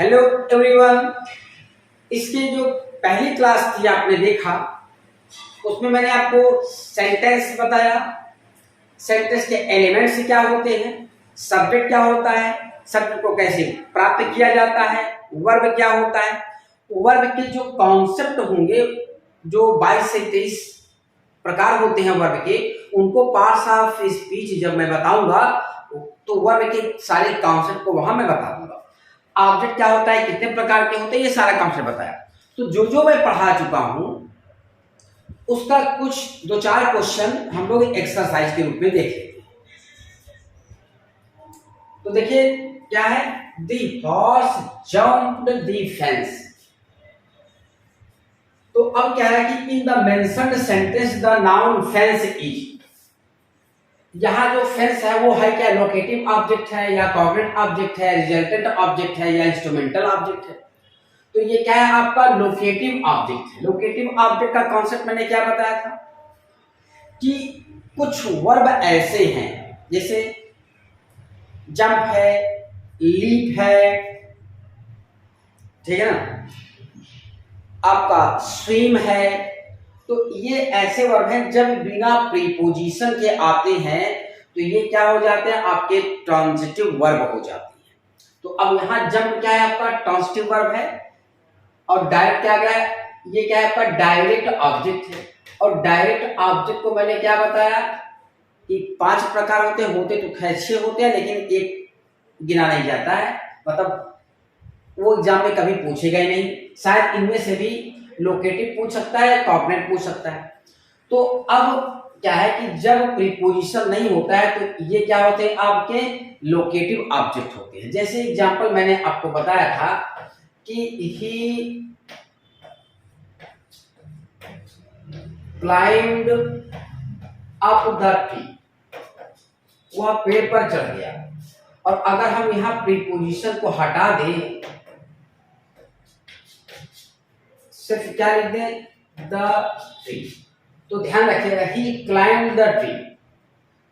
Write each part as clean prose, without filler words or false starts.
Hello everyone. इसकी जो पहली क्लास थी आपने देखा, उसमें मैंने आपको सेंटेंस बताया, सेंटेंस के एलिमेंट्स क्या होते हैं, सब्जेक्ट क्या होता है, सब्जेक्ट को कैसे प्राप्त किया जाता है, वर्ब क्या होता है, वर्ब के जो कॉन्सेप्ट होंगे, जो 22 से 23 प्रकार होते हैं वर्ब के, उनको पार्ट्स ऑफ स्पीच जब मैं बताऊंगा तो वर्ब के सारे कॉन्सेप्ट को वहां मैं बता दूंगा। ऑब्जेक्ट क्या होता है, कितने प्रकार के होते हैं, ये सारा कॉन्सेप्ट बताया। तो जो जो मैं पढ़ा चुका हूं उसका कुछ दो चार क्वेश्चन हम लोग एक्सरसाइज के रूप में देख लेते हैं। तो देखिए क्या है, the horse jumped the fence. तो अब क्या है कि in the mentioned sentence the noun fence is, यहां जो फेंस है वो है क्या, लोकेटिव ऑब्जेक्ट है या कॉग्निटिव ऑब्जेक्ट है, रिजल्टेंट ऑब्जेक्ट है या इंस्ट्रूमेंटल ऑब्जेक्ट है। तो ये क्या है, आपका लोकेटिव ऑब्जेक्ट है। लोकेटिव ऑब्जेक्ट का कॉन्सेप्ट मैंने क्या बताया था कि कुछ वर्ब ऐसे हैं, जैसे जंप है, लीप है, ठीक है ना, आपका स्विम है। तो ये ऐसे वर्ब हैं जब बिना प्रीपोजिशन के आते हैं तो ये क्या हो जाते हैं, आपके ट्रांजिटिव वर्ब हो जाते हैं। तो अब यहां जंप क्या है, आपका ट्रांजिटिव वर्ब है, और डायरेक्ट क्या गया, ये क्या है आपका डायरेक्ट ऑब्जेक्ट है। और डायरेक्ट ऑब्जेक्ट को मैंने क्या बताया कि 5 प्रकार होते तो खैर 6 होते हैं, लेकिन एक गिना नहीं जाता है, मतलब वो एग्जाम में कभी पूछेगा ही नहीं। शायद इनमें से भी लोकेटिव पूछ सकता है, कॉग्निटिव पूछ सकता है। तो अब क्या है कि जब प्रीपोजिशन नहीं होता है तो ये क्या होते हैं, आपके लोकेटिव ऑब्जेक्ट होते हैं। जैसे एग्जांपल मैंने आपको बताया था कि ही क्लाइंब्ड अप द ट्री, वह पेड़ पर चढ़ गया। और अगर हम यहां प्रीपोजिशन को हटा दें, सिर्फ क्या लिख दें, द ट्री, तो ध्यान रखिएगा ही क्लाइंब्ड द ट्री।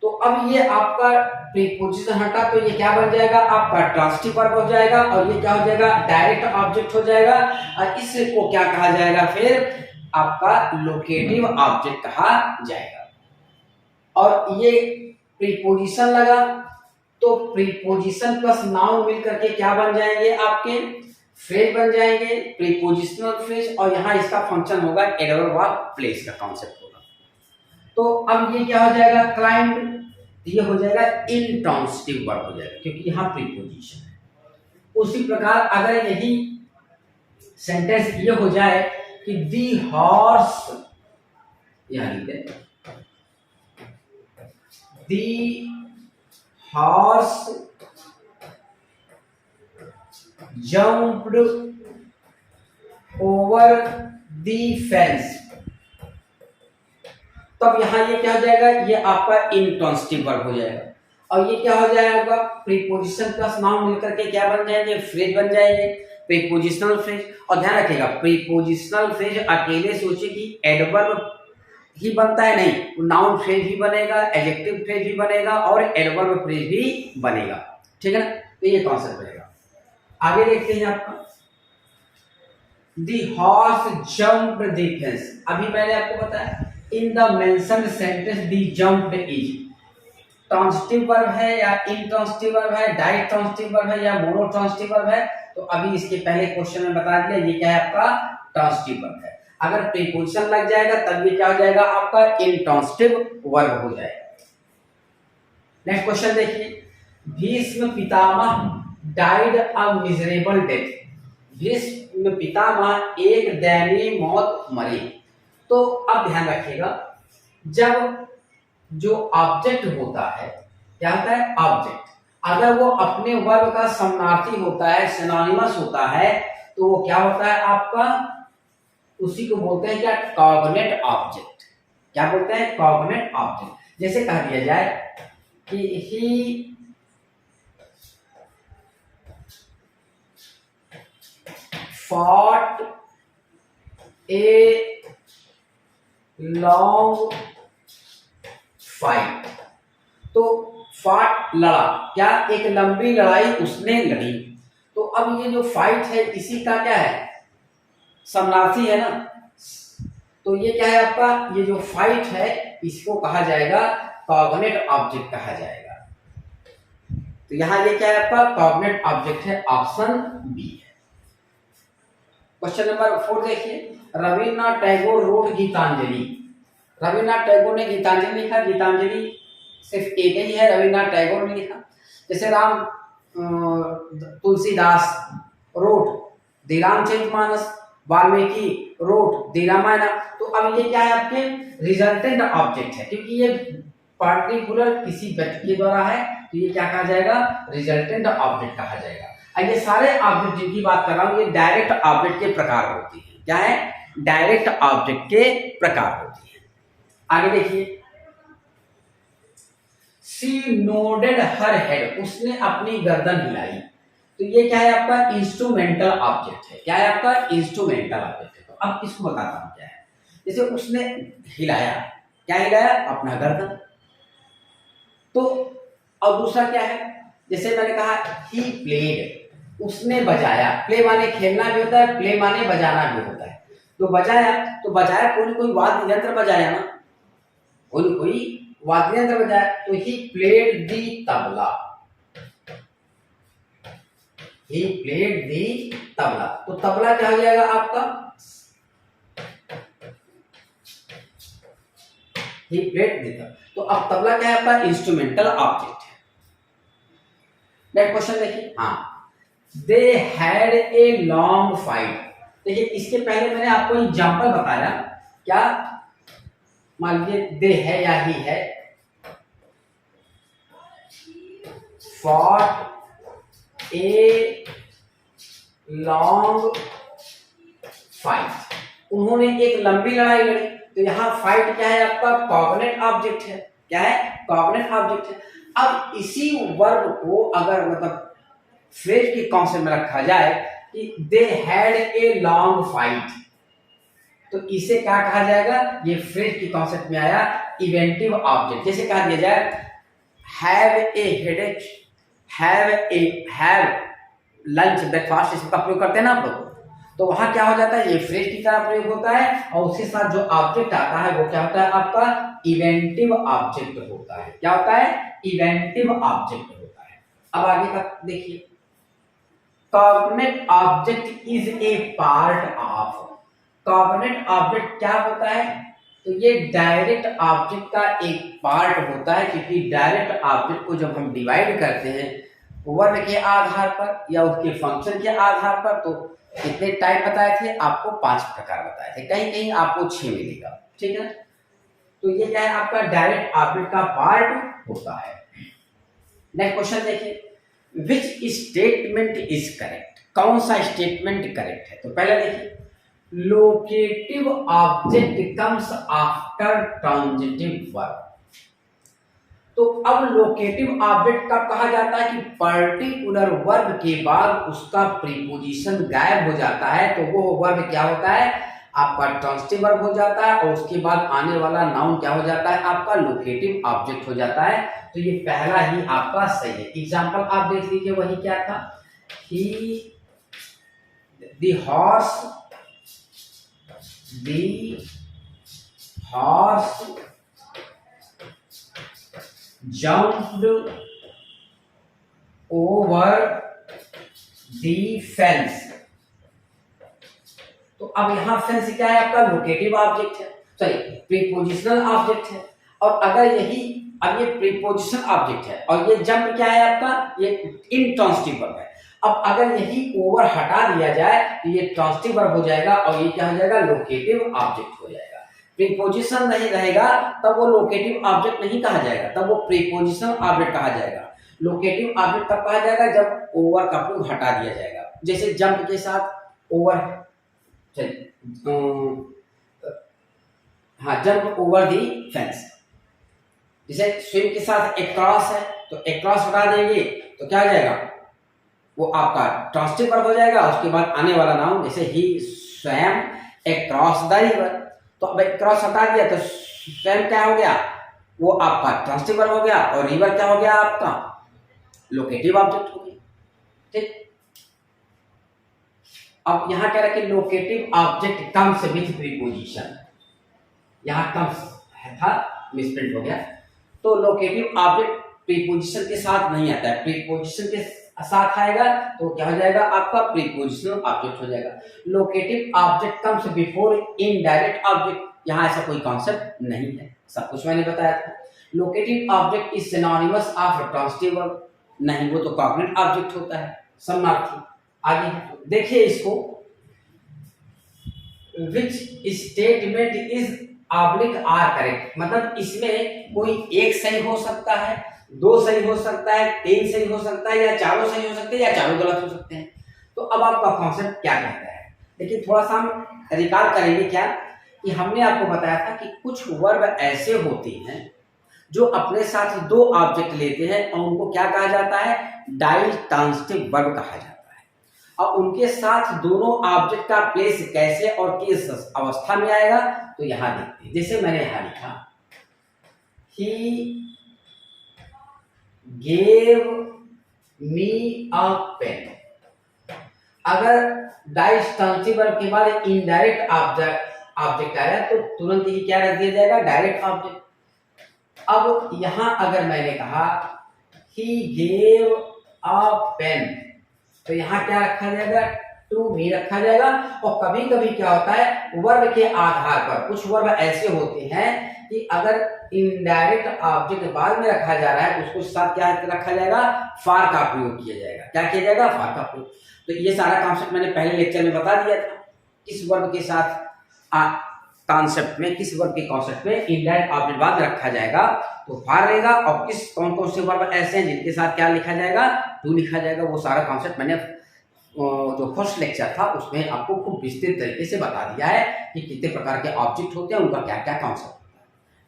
तो अब ये आपका प्रीपोजिशन हटा तो ये क्या बन जाएगा, आपका ट्रांजिटिव वर्ब हो जाएगा, और ये क्या हो जाएगा, डायरेक्ट ऑब्जेक्ट हो जाएगा। और इसको क्या कहा जाएगा, फिर आपका लोकेटिव ऑब्जेक्ट कहा जाएगा। और ये प्रीपोजिशन लगा तो प्रीपोजिशन प्लस नाउन मिल करके क्या बन जाएंगे, आपके फ्रेज बन जाएंगे, प्रीपोजिशनल फ्रेज। और यहां इसका फंक्शन होगा एडवर्ब ऑफ प्लेस का कॉन्सेप्ट होगा। तो अब ये क्या हो जाएगा, क्लाइंब, ये हो जाएगा इंट्रांजिटिव वर्ब हो जाएगा, क्योंकि यहां प्रीपोजिशन है। उसी प्रकार अगर यही सेंटेंस ये हो जाए कि दी हॉर्स, यहां लिख दें, the horse jumped over the fence, तब यहां ये क्या हो जाएगा, ये आपका इंट्रांजिटिव वर्ब हो जाएगा। और ये क्या हो जाएगा, प्रीपोजिशन प्लस नाउन मिलकर के क्या बन जाएंगे, फ्रेज बन जाएंगे, प्रीपोजिशनल फ्रेज। और ध्यान रखिएगा प्रीपोजिशनल फ्रेज अकेले सोचिए कि एडवर्ब ही बनता है, नहीं, नाउन फ्रेज भी बनेगा, एडजेक्टिव फ्रेज भी बनेगा और एडवर्ब फ्रेज भी बनेगा, ठीक है ना। तो ये कॉन्सेप्ट रहेगा। आगे देखते हैं आपका, the horse jumped the fence. अभी मैंने आपको बताया in the mentioned sentence the jumped is transitive verb है या इंट्रांजिटिव वर्ब है, डायरेक्ट ट्रांजिटिव वर्ब है या मोनो ट्रांजिटिव वर्ब है। तो अभी इसके पहले क्वेश्चन में बता दिया ये क्या है, आपका ट्रांजिटिव वर्ब है। अगर प्रीपोजिशन लग जाएगा तब ये क्या हो जाएगा, आपका इंट्रांजिटिव वर्ब हो जाएगा। नेक्स्ट क्वेश्चन देखिए, Bhishma Pitamah died a miserable death. Bhishma Pitamah एक दयनीय मौत मरे। तो अब ध्यान रखिएगा, जब जो ऑब्जेक्ट होता है, क्या होता है ऑब्जेक्ट, अगर वो अपने वर्ब का समानार्थी होता है, सिनोनिमस होता है, तो वो क्या होता है आपका, उसी को बोलते हैं क्या, कॉग्निटिव ऑब्जेक्ट। क्या बोलते हैं, कॉग्निटिव ऑब्जेक्ट। जैसे कह दिया जाए कि ही fought a long fight। तो fought लड़ा, क्या, एक लंबी लड़ाई उसने लड़ी। तो अब ये जो फाइट है इसी का क्या है, समानार्थी है ना। तो ये क्या है आपका, ये जो फाइट है इसको कहा जाएगा कॉग्निट ऑब्जेक्ट कहा जाएगा। तो यहां ये क्या है आपका कॉग्निट ऑब्जेक्ट है, ऑप्शन बी है। क्वेश्चन नंबर 4 देखिए, रविन्द्रनाथ टैगोर रोड गीतांजलि। रविन्द्रनाथ टैगोर ने गीतांजलि लिखा, गीतांजलि सिर्फ एक ही है, रविन्द्रनाथ टैगोर ने लिखा। जैसे Ram Tulsidas wrote the Ramcharitmanas, Valmiki wrote the Ramayana. तो अब ये क्या है आपके रिजल्टेंट ऑब्जेक्ट है, क्योंकि ये पार्टिकुलर किसी व्यक्ति के द्वारा है, तो ये क्या कहा जाएगा, रिजल्टेंट ऑब्जेक्ट कहा जाएगा। अब ये सारे ऑब्जेक्ट जिनकी बात कर रहा हूं ये डायरेक्ट ऑब्जेक्ट के प्रकार होती है। क्या है, डायरेक्ट ऑब्जेक्ट के प्रकार होती है। आगे देखिए, शी नोडेड हर हेड, उसने अपनी गर्दन हिलाई। तो ये क्या है आपका इंस्ट्रूमेंटल ऑब्जेक्ट है। क्या है आपका इंस्ट्रूमेंटल ऑब्जेक्ट है। तो अब इसको बताता हूं क्या है। जैसे उसने हिलाया, क्या हिलाया, अपना गर्दन। तो और दूसरा क्या है, जैसे मैंने कहा ही प्लेड, उसने बजाया। प्ले माने खेलना भी होता है, प्ले माने बजाना भी होता है। तो बजाया, तो बजाया कोई कोई वाद्य यंत्र बजाया ना, कोई वाद्य यंत्र बजाया। तो he played the tabla, he played the tabla. तो तबला क्या हो जाएगा आपका, ही प्लेड दी तबला। तो अब तबला क्या है आपका इंस्ट्रूमेंटल ऑब्जेक्ट है। नेक्स्ट क्वेश्चन देखिए, हाँ, they had a long fight. देखिए इसके पहले मैंने आपको एग्जांपल बताया, क्या मान लीजिए दे है या ही है, फॉट ए लॉन्ग फाइट, उन्होंने एक लंबी लड़ाई लड़ी। तो यहाँ फाइट क्या है आपका कॉग्निट ऑब्जेक्ट है। क्या है, कॉग्निट ऑब्जेक्ट है। अब इसी वर्ब को अगर मतलब फ्रेज के कॉन्सेप्ट में रखा जाए कि they had a long fight, तो इसे क्या कहा जाएगा, ये फ्रेज के कॉन्सेप्ट में आया इवेंटिव ऑब्जेक्ट। जैसे कहा दिया जाए have a headache, have lunch breakfast, इसका प्रयोग करते हैं ना आप लोग। तो वहां क्या हो जाता है, ये फ्रेज की तरह प्रयोग होता है, और उसके साथ जो ऑब्जेक्ट आता है वो क्या होता है आपका इवेंटिव ऑब्जेक्ट होता है। क्या होता है, इवेंटिव ऑब्जेक्ट होता है। अब आगे का देखिए, cognate object is a part of. Cognate object क्या होता है, तो ये डायरेक्ट ऑब्जेक्ट का एक पार्ट होता है, क्योंकि डायरेक्ट ऑब्जेक्ट को जब हम डिवाइड करते हैं वर्ब के आधार पर या उसके फंक्शन के आधार पर, तो कितने टाइप बताए थे आपको, 5 प्रकार बताए थे, कहीं कहीं आपको 6 मिलेगा, ठीक है। तो ये क्या है आपका डायरेक्ट ऑब्जेक्ट का पार्ट होता है। नेक्स्ट क्वेश्चन देखिए, विच स्टेटमेंट इज करेक्ट, कौन सा स्टेटमेंट करेक्ट है। तो पहले देखिए, locative object comes after transitive verb. तो अब लोकेटिव ऑब्जेक्ट कब कहा जाता है कि पर्टिकुलर वर्ब के बाद उसका प्रीपोजिशन गायब हो जाता है, तो वो वर्ब क्या होता है आपका ट्रांजिटिव वर्ब हो जाता है, और उसके बाद आने वाला नाउन क्या हो जाता है आपका लोकेटिव ऑब्जेक्ट हो जाता है। तो ये पहला ही आपका सही है। एग्जांपल आप देख लीजिए, वही क्या था, he the horse jumped over the fence। तो अब यहां फेंस क्या है आपका लोकेटिव ऑब्जेक्ट है, सॉरी प्रीपोजिशनल ऑब्जेक्ट है। और अगर यही अब ये प्रीपोजिशन ऑब्जेक्ट है और ये जंप क्या है आपका, ये इनट्रांजिटिव वर्ब है। अब अगर यही ओवर हटा दिया जाए तो ये ट्रांजिटिव वर्ब हो जाएगा और ये क्या हो जाएगा लोकेटिव ऑब्जेक्ट हो जाएगा। प्रीपोजिशन नहीं रहेगा तब वो लोकेटिव ऑब्जेक्ट नहीं कहा जाएगा, तब वो प्रीपोजिशन ऑब्जेक्ट कहा जाएगा। लोकेटिव ऑब्जेक्ट तब कहा जाएगा जब ओवर का प्रयोग हटा दिया जाएगा। जैसे जंप के साथ ओवर, हाँ जंप ओवर दी फेंस। जैसे स्विम के साथ एक्रॉस है, तो एक्रॉस हटा देंगे तो क्या हो जाएगा, वो आपका ट्रांजिटिव वर्ब हो जाएगा। उसके बाद आने वाला नाउन, जैसे ही स्वयं एक्रॉस द रिवर, तो अब क्रॉस हटा दिया तो स्वयं क्या हो गया, वो आपका ट्रांजिटिव वर्ब हो गया, और रिवर क्या हो गया आपका लोकेटिव ऑब्जेक्ट हो गया, ठीक। अब यहाँ क्या रखे, locative object comes with preposition, यहाँ कम्स था, मिसप्रिंट हो गया। तो लोकेटिव ऑब्जेक्ट प्रीपोजिशन के साथ नहीं आता है, प्रीपोजिशन के साथ आएगा तो क्या हो जाएगा आपका, प्रीपोजिशनल ऑब्जेक्ट हो जाएगा। Locative object comes before indirect object, यहाँ ऐसा कोई कॉन्सेप्ट नहीं है, सब कुछ मैंने बताया था। Locative object is synonymous of transitive verb, नहीं वो तो कॉग्निट ऑब्जेक्ट होता है, समानार्थी। आगे देखिए इसको, which statement is oblique or correct, मतलब इसमें कोई एक सही हो सकता है, दो सही हो सकता है, तीन सही हो सकता है, या चारों सही हो सकते हैं, या चारों गलत हो सकते हैं। तो अब आपका कॉन्सेप्ट क्या कहता है, देखिए थोड़ा सा हम रिकॉल करेंगे क्या, कि हमने आपको बताया था कि कुछ वर्ब ऐसे होते हैं जो अपने साथ दो ऑब्जेक्ट लेते हैं और उनको क्या कहा जाता है, डाइट्रांसिटिव वर्ब कहा जाता है। और उनके साथ दोनों ऑब्जेक्ट का प्लेस कैसे और किस अवस्था में आएगा, तो यहां देखते हैं। जैसे मैंने यहां लिखा, he gave me a pen, अगर डाइट्रांसिटिव वर्ब के बाद इनडायरेक्ट ऑब्जेक्ट आया तो तुरंत ही क्या रख दिया जाएगा, डायरेक्ट ऑब्जेक्ट। अब यहां अगर मैंने कहा ही गेव अ पेन, तो यहां क्या रखा जाएगा, टू मी रखा जाएगा। और कभी कभी क्या होता है, वर्ब के आधार पर कुछ वर्ब ऐसे होते हैं कि अगर इनडायरेक्ट ऑब्जेक्ट बाद में रखा जा रहा है, उसको साथ क्या रखा जाएगा, फार का प्रयोग किया जाएगा। क्या किया जाएगा, फार का प्रयोग। तो ये सारा कॉन्सेप्ट मैंने पहले लेक्चर में बता दिया था, किस वर्ब के साथ कॉन्सेप्ट में, किस वर्ब के कॉन्सेप्ट में इनडायरेक्ट ऑब्जेक्ट बाद रखा जाएगा तो फार रहेगा, और किस कौन कौन से वर्ब ऐसे हैं जिनके साथ क्या लिखा जाएगा, टू लिखा जाएगा। वो सारा कॉन्सेप्ट मैंने जो फर्स्ट लेक्चर था उसमें आपको खूब विस्तृत तरीके से बता दिया है कि कितने प्रकार के ऑब्जेक्ट होते हैं, उनका क्या क्या कॉन्सेप्ट होता है।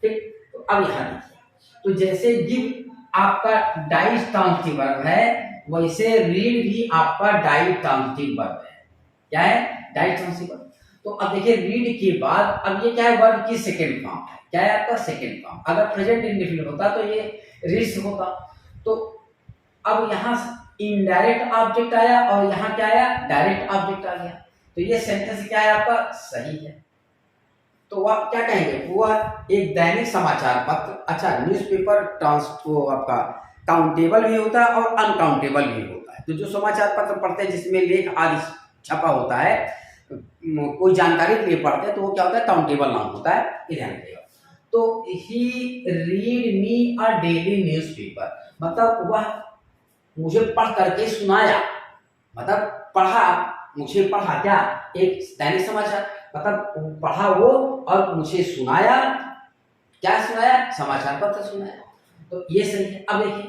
ठीक, तो अब यहाँ देखिए, तो जैसे गिव आपका डाइट्रांसिटिव वर्ब है, वैसे रीड भी आपका डाइट्रांसिटिव वर्ब है। क्या है, डाइट्रांसिटिव वर्ब। तो अब देखिए रीड के बाद अब ये क्या है, वर्ब की सेकंड फॉर्म है। क्या है आपका, सेकंड फॉर्म। अगर प्रेजेंट इंडेफिनिट होता तो ये रीड्स होता। तो अब यहाँ इनडायरेक्ट ऑब्जेक्ट आया और यहाँ क्या आया, डायरेक्ट ऑब्जेक्ट आ गया। तो ये सेंटेंस क्या है आपका, सही है। तो वह क्या कहेंगे, वह एक दैनिक समाचार पत्र, अच्छा न्यूज़पेपर ट्रांसफो आपका काउंटेबल भी होता है और अनकाउंटेबल भी होता है। तो जो समाचार पत्र पढ़ते हैं जिसमें लेख आदि छपा होता है, कोई जानकारी के लिए पढ़ते हैं, तो वो क्या होता है, काउंटेबल नाम होता है, ध्यान रखिएगा। तो he read me a daily newspaper, मतलब वह मुझे पढ़ करके सुनाया, मतलब पढ़ा, मुझे पढ़ा क्या, एक दैनिक समाचार, मतलब पढ़ा वो और मुझे सुनाया, क्या सुनाया, समाचार पत्र सुनाया। तो ये सही है। अब देखिए,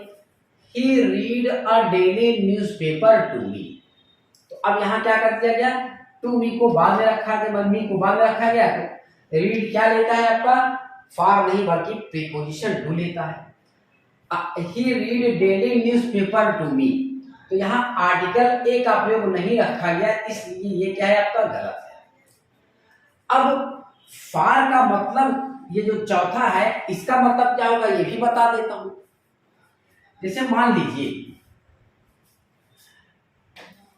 he read a daily newspaper to me, तो अब यहाँ क्या कर दिया गया, टू मी को बाद में रखा गया, मी को बाद में रखा गया। तो रीड क्या लेता है आपका, फार नहीं बल्कि प्रीपोजिशन टू लेता है। He read daily newspaper to me, तो यहाँ आर्टिकल ए का प्रयोग नहीं रखा गया, इसलिए ये क्या है आपका, गलत है। अब फार का मतलब ये जो चौथा है, इसका मतलब क्या होगा ये भी बता देता हूं। जैसे मान लीजिए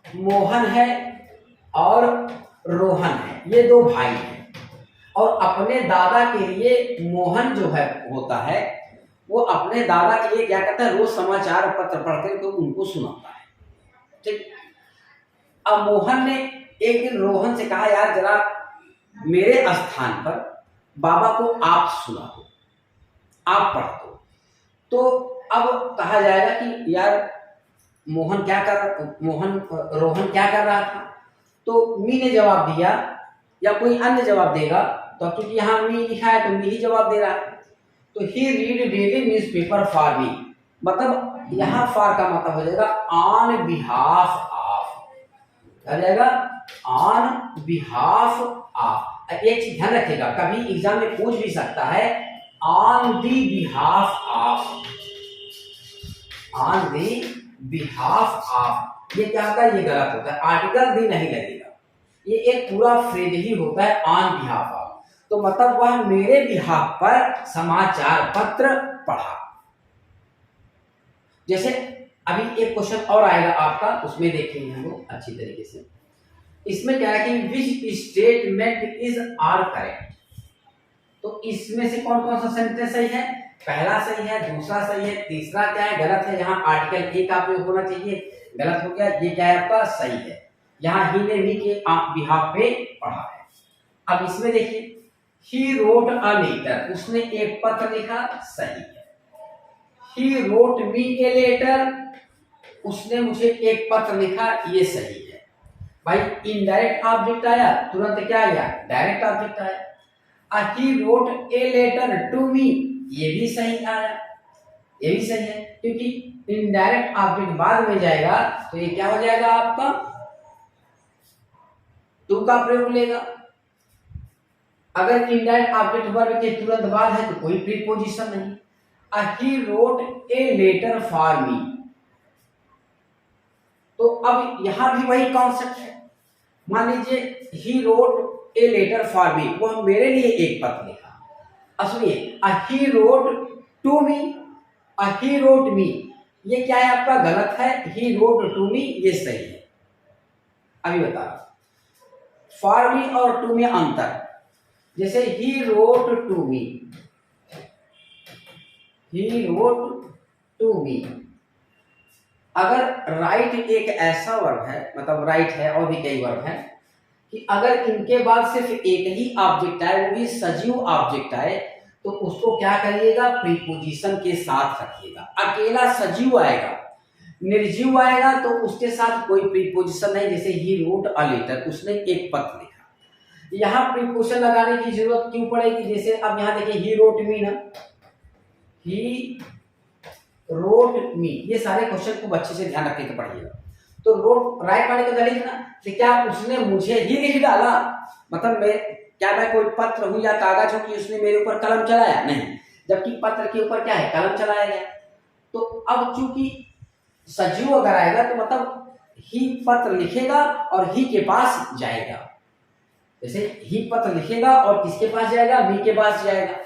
मोहन है और रोहन है, ये दो भाई हैं, और अपने दादा के लिए मोहन जो है होता है, वो अपने दादा के लिए क्या करता है, रोज समाचार पत्र पढ़कर तो उनको सुनाता है। ठीक, अब मोहन ने एक दिन रोहन से कहा, यार जरा मेरे स्थान पर बाबा को आप सुना दो, आप पढ़ दो। तो अब कहा जाएगा कि यार रोहन क्या कर रहा था, तो मी ने जवाब दिया, या कोई अन्य जवाब देगा, तो क्योंकि यहाँ मी लिखा है तो मी ही जवाब दे रहा है। तो he read daily newspaper for me, मतलब यहाँ फॉर का मतलब हो जाएगा ऑन बिहाफ ऑफ, क्या जाएगा, ऑन बिहाफ ऑफ। एक चीज ध्यान रखिएगा, कभी एग्जाम में पूछ भी सकता है on the behalf of, on the behalf of, ये क्या होता है, ये गलत होता है, आर्टिकल दी नहीं लगेगा, ये एक पूरा फ्रेज ही होता है ऑन बिहाफ ऑफ। तो मतलब वह मेरे बिहाफ पर समाचार पत्र पढ़ा। जैसे अभी एक क्वेश्चन और आएगा आपका, उसमें देखेंगे हम लोग अच्छी तरीके से। इसमें क्या है कि which statement is or correct. तो इसमें से कौन कौन सा सेंटेंस सही है? पहला सही है, दूसरा सही है, तीसरा क्या है गलत है। यहाँ आर्टिकल ए का प्रयोग होना चाहिए, गलत हो गया। ये क्या है आपका? सही है। यहाँ ही ने मी के बिहाफ पे पढ़ा है। अब इसमें देखिए, ही रोट अ लेटर, उसने एक पत्र लिखा, सही है। ही रोट मी ए लेटर, उसने मुझे एक पत्र लिखा, ये सही है। भाई इनडायरेक्ट ऑब्जेक्ट आया, तुरंत क्या आया? डायरेक्ट ऑब्जेक्ट आया। He wrote a letter to me, ये भी सही आया, ये भी सही है, क्योंकि इनडायरेक्ट ऑब्जेक्ट बाद में जाएगा तो ये क्या हो जाएगा आपका? टू का प्रयोग लेगा। अगर इनडायरेक्ट ऑब्जेक्ट वर्ब के तुरंत बाद है तो कोई प्रीपोजिशन नहीं। He wrote a letter for me, तो अब यहां भी वही कॉन्सेप्ट है। मान लीजिए he wrote a letter for me, वो मेरे लिए एक पत्र लिखा। अब सुनिए, he wrote to me, he wrote me, ये क्या है आपका? गलत है। ही रोट टू मी ये सही है। अभी बता, फॉर मी और टू मी अंतर। जैसे he wrote to me, he wrote to me, अगर राइट एक ऐसा वर्ब है, मतलब राइट है और भी कई वर्ब है, कि अगर इनके बाद सिर्फ एक ही ऑब्जेक्ट आए, वो भी सजीव ऑब्जेक्ट आए, तो उसको क्या करिएगा? प्रीपोजिशन के साथ रखिएगा। अकेला सजीव आएगा, निर्जीव आएगा तो उसके साथ कोई प्रीपोजिशन नहीं। जैसे ही रोट अ लेटर, उसने एक पत्र लिखा, यहाँ प्रीपोजिशन लगाने की जरूरत क्यों पड़ेगी? जैसे अब यहाँ देखिए, ही रोट मी ना, ही रोट मी, ये सारे क्वेश्चन को अच्छे से ध्यान रखने के पढ़िएगा। तो रोट राइट वाले को लिखना, तो क्या उसने मुझे ही लिख डाला? मतलब मैं कोई पत्र हूं या कागज हो कि उसने मेरे ऊपर कलम चलाया? नहीं, जबकि पत्र के ऊपर क्या है? कलम चलाया गया। तो अब चूंकि सजीव अगर आएगा तो मतलब ही पत्र लिखेगा और ही के पास जाएगा। जैसे ही पत्र लिखेगा और किसके पास जाएगा? मी के पास जाएगा।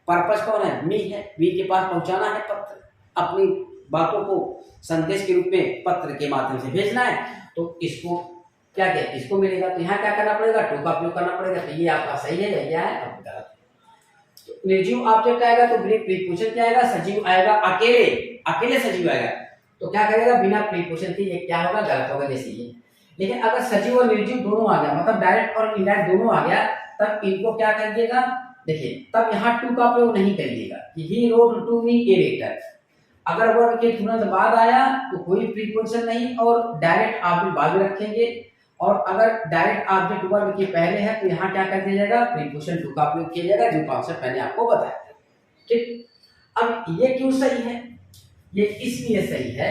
पर्पस कौन है? मी है। मी के पास पहुंचाना है पत्र, अपनी बातों को संदेश के रूप में पत्र के माध्यम से भेजना है। तो इसको क्या कहते? इसको मिलेगा। तो यहाँ क्या करना पड़ेगा? टू का प्रयोग करना पड़ेगा। तो ये आपका सही है या क्या है? अब गलत। तो निर्जीव ऑब्जेक्ट आएगा तो प्रीपोजिशन क्या आएगा? सजीव आएगा। अकेले सजीव आएगा तो क्या करेगा? बिना प्रीपोजिशन के ये क्या होगा? गलत होगा, जैसे ये। लेकिन अगर सजीव और निर्जीव दोनों आ गया, मतलब डायरेक्ट और इनडायरेक्ट दोनों आ गया, तब इनको क्या करिएगा? देखिए, तब यहाँ टू का प्रयोग नहीं करिएगा कि he wrote to me a letter. अगर वर्ब के तुरंत बाद आया तो कोई प्रीपोजिशन नहीं और डायरेक्ट ऑब्जेक्ट बाद में रखेंगे। और अगर डायरेक्ट ऑब्जेक्ट वर्ब के पहले है तो यहाँ क्या कर दिया जाएगा? प्रीपोजिशन टू का प्रयोग किया जाएगा, जो कॉन्सेप्ट मैंने आपको बताया था। ठीक, अब ये क्यों सही है? ये इसलिए सही है,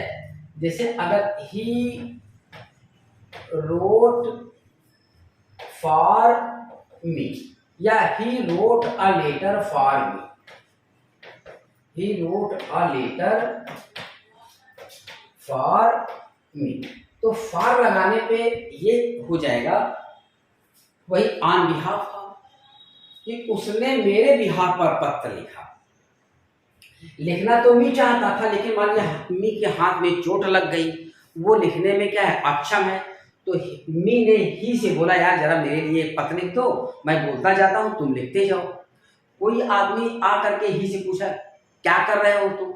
जैसे अगर ही रोट फॉर मी या he wrote a letter for me, he wrote a letter for me, तो फॉर लगाने पे ये हो जाएगा वही ऑन बिहाफ कि उसने मेरे बिहाफ पर पत्र लिखा। लिखना तो मी चाहता था, लेकिन मान लिया मी के हाथ में चोट लग गई, वो लिखने में क्या है? अक्षम है। तो मी ने ही से बोला, यार जरा मेरे लिए पत्र लिख दो, मैं बोलता जाता हूं, तुम लिखते जाओ। कोई आदमी आ करके ही से पूछा, क्या कर रहे हो तुम?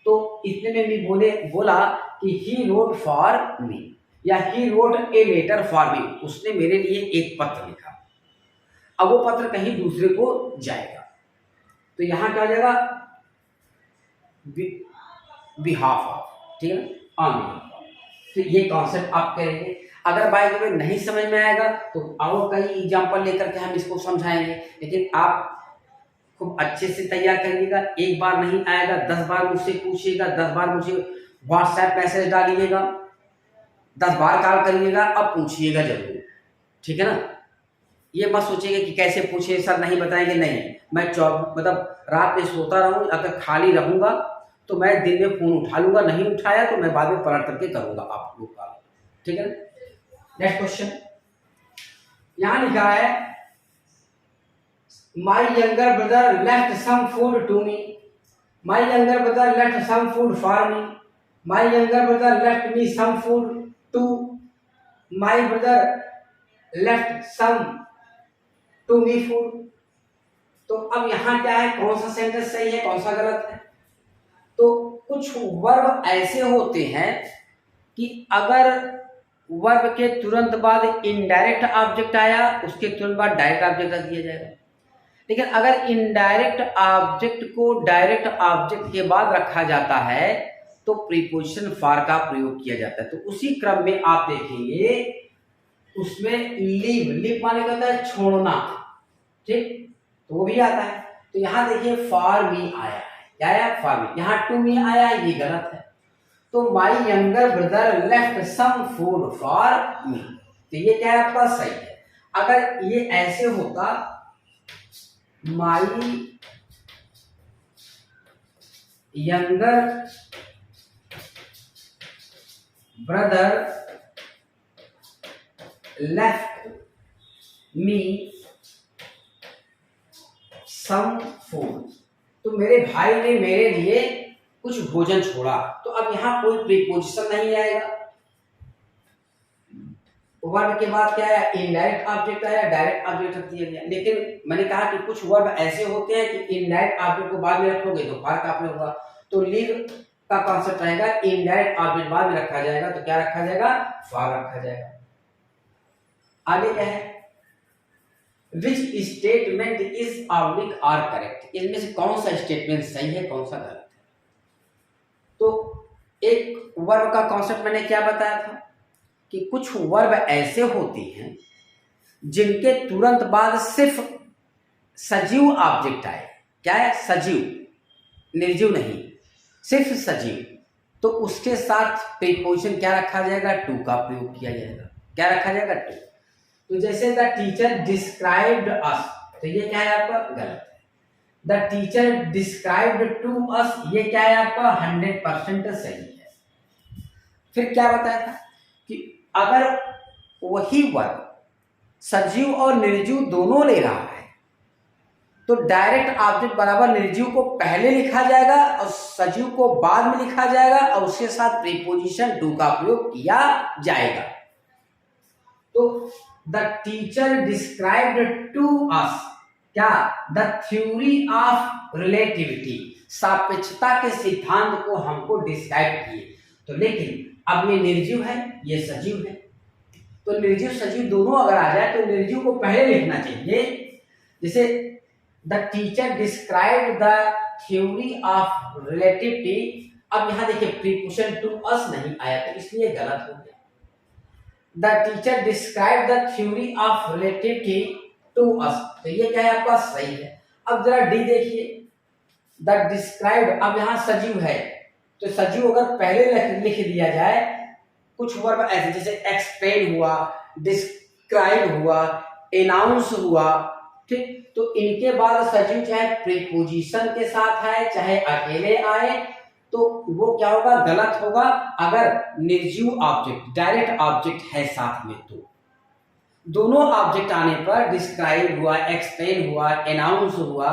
तो इतने में मी बोला कि ही रोट फॉर मी या he wrote a letter for me, उसने मेरे लिए एक पत्र लिखा। अब वो पत्र कहीं दूसरे को जाएगा, तो यहां क्या हो जाएगा? बिहाफ ऑफ, ठीक है ना, ऑन बिहाफ ऑफ। तो ये कॉन्सेप्ट आप करेंगे। अगर बाय द वे नहीं समझ में आएगा तो और कई एग्जांपल लेकर के हम इसको समझाएंगे, लेकिन आप खूब अच्छे से तैयार करिएगा। एक बार नहीं आएगा, 10 बार मुझसे पूछिएगा, 10 बार मुझे व्हाट्सएप मैसेज डालिएगा, 10 बार कॉल करिएगा, अब पूछिएगा जरूर, ठीक है ना। ये मत सोचिएगा कि कैसे पूछे सर, नहीं बताएंगे, नहीं। मैं मतलब रात में सोता रहूँ, अगर खाली रहूँगा तो मैं दिन में फ़ोन उठा लूँगा, नहीं उठाया तो मैं बाद में पलट करके करूँगा आप लोग का, ठीक है। नेक्स्ट क्वेश्चन यहाँ लिखा है, my younger brother left some food to me, my younger brother left some food for me, my younger brother left me some food to my brother left some to me food. तो अब यहां क्या है, कौन सा sentence सही है, कौन सा गलत है? तो कुछ वर्ब ऐसे होते हैं कि अगर वर्ब के तुरंत बाद इनडायरेक्ट ऑब्जेक्ट आया, उसके तुरंत बाद डायरेक्ट ऑब्जेक्ट रख दिया जाएगा। लेकिन अगर इनडायरेक्ट ऑब्जेक्ट को डायरेक्ट ऑब्जेक्ट के बाद रखा जाता है तो प्रीपोजिशन फॉर का प्रयोग किया जाता है। तो उसी क्रम में आप देखेंगे उसमें लीव, लीव माने क्या होता है, छोड़ना, ठीक, तो वो भी आता है। तो यहां देखिए फॉर मी आया है, क्या आया, फॉर मी। यहां टू मी आया है, ये गलत है। तो my younger brother left some food for me, तो ये क्या है आपका सही है। अगर ये ऐसे होता, my younger brother left me some food, तो मेरे भाई ने मेरे लिए कुछ भोजन छोड़ा। तो अब यहां कोई प्रीपोजिशन नहीं आएगा, वर्ब के बाद क्या है, इनडायरेक्ट ऑब्जेक्ट आया, डायरेक्ट ऑब्जेक्ट रख दिया गया। लेकिन मैंने कहा कि कुछ वर्ब ऐसे होते हैं कि इनडायरेक्ट ऑब्जेक्ट को बाद में रखोगे तो फॉर का प्रयोग होगा। तो लीव का कॉन्सेप्ट आएगा, इनडायरेक्ट ऑब्जेक्ट बाद में रखा जाएगा, तो क्या रखा जाएगा, फॉर रखा जाएगा। आगे क्या है, which statement is oblique or correct, इनमें से कौन सा स्टेटमेंट सही है, कौन सा गलत है? तो एक वर्ब का कॉन्सेप्ट मैंने क्या बताया था कि कुछ वर्ब ऐसे होते हैं जिनके तुरंत बाद सिर्फ सजीव ऑब्जेक्ट आए। क्या है, सजीव, निर्जीव नहीं, सिर्फ सजीव। तो उसके साथ प्रीपोजिशन क्या रखा जाएगा, टू का प्रयोग किया जाएगा। क्या रखा जाएगा, टू। तो जैसे द टीचर डिस्क्राइब्ड अस, तो ये क्या है आपका, गलत है। The teacher described to us, ये क्या है आपका 100% सही है। फिर क्या बताया था कि अगर वही वर्ब सजीव और निर्जीव दोनों ले रहा है तो डायरेक्ट ऑब्जेक्ट बराबर निर्जीव को पहले लिखा जाएगा और सजीव को बाद में लिखा जाएगा और उसके साथ प्रीपोजिशन टू का प्रयोग किया जाएगा। तो the teacher described to us क्या, द थ्योरी ऑफ रिलेटिविटी, सापेक्षता के सिद्धांत को हमको डिस्क्राइब किए। तो लेकिन अब ये निर्जीव है, ये सजीव है, तो निर्जीव सजीव दोनों अगर आ जाए तो निर्जीव को पहले लिखना चाहिए। जैसे the teacher describe the theory of relativity, अब यहां देखिए प्रीपोजिशन टू अस नहीं आया तो इसलिए गलत हो गया। The teacher describe the theory of relativity to us, तो ये क्या है आपका सही है। अब जरा डी देखिए, द डिस्क्राइब, अब यहां सजीव है तो सजीव अगर पहले लिख दिया जाए, कुछ वर्ब ऐसे जैसे एक्सप्लेन हुआ, डिस्क्राइब हुआ, एनाउंस हुआ, ठीक, तो इनके बाद सजीव चाहे प्रीपोजिशन के साथ आए चाहे अकेले आए तो वो क्या होगा, गलत होगा। अगर निर्जीव ऑब्जेक्ट डायरेक्ट ऑब्जेक्ट है साथ में तो दोनों ऑब्जेक्ट आने पर डिस्क्राइब हुआ, एक्सप्लेन हुआ, एनाउंस हुआ,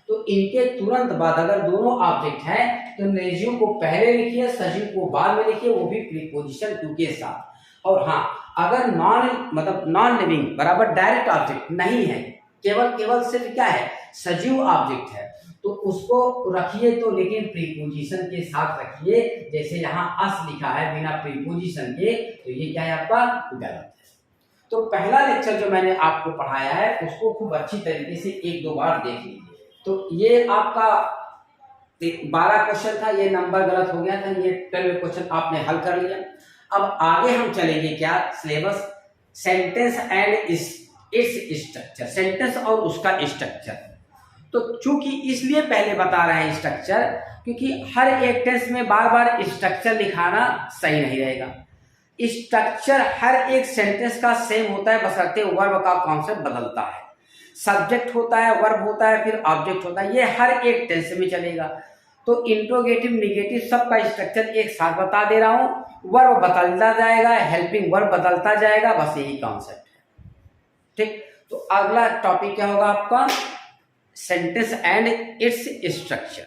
तो इनके तुरंत बाद अगर दोनों ऑब्जेक्ट हैं तो निर्जीव को पहले लिखिए, सजीव को बाद में लिखिए, वो भी प्रीपोजिशन टू के साथ। और हाँ, अगर नॉन लिविंग बराबर डायरेक्ट ऑब्जेक्ट नहीं है, केवल सिर्फ क्या है, सजीव ऑब्जेक्ट है, तो उसको रखिए तो लेकिन प्रीपोजिशन के साथ रखिए। जैसे यहाँ अस लिखा है बिना प्रीपोजिशन के, तो ये क्या है आपका, गलत है। तो पहला लेक्चर जो मैंने आपको पढ़ाया है उसको खूब अच्छी तरीके से एक दो बार देख लीजिए। तो ये आपका 12 क्वेश्चन था, ये नंबर गलत हो गया था, ये 12 क्वेश्चन आपने हल कर लिया। अब आगे हम चलेंगे क्या, syllabus, sentence and its structure, sentence और उसका स्ट्रक्चर। तो चूंकि इसलिए पहले बता रहे हैं स्ट्रक्चर, क्योंकि हर एक टेंस में बार बार स्ट्रक्चर लिखाना सही नहीं रहेगा। स्ट्रक्चर हर एक सेंटेंस का सेम होता है बशर्ते वर्ब का कॉन्सेप्ट बदलता है। सब्जेक्ट होता है, वर्ब होता है, फिर ऑब्जेक्ट होता है, ये हर एक टेंस में चलेगा। तो इंट्रोगेटिव, निगेटिव सबका स्ट्रक्चर एक साथ बता दे रहा हूं। वर्ब बदलता जाएगा, हेल्पिंग वर्ब बदलता जाएगा, बस यही कॉन्सेप्ट है, ठीक। तो अगला टॉपिक क्या होगा आपका, सेंटेंस एंड इट्स स्ट्रक्चर।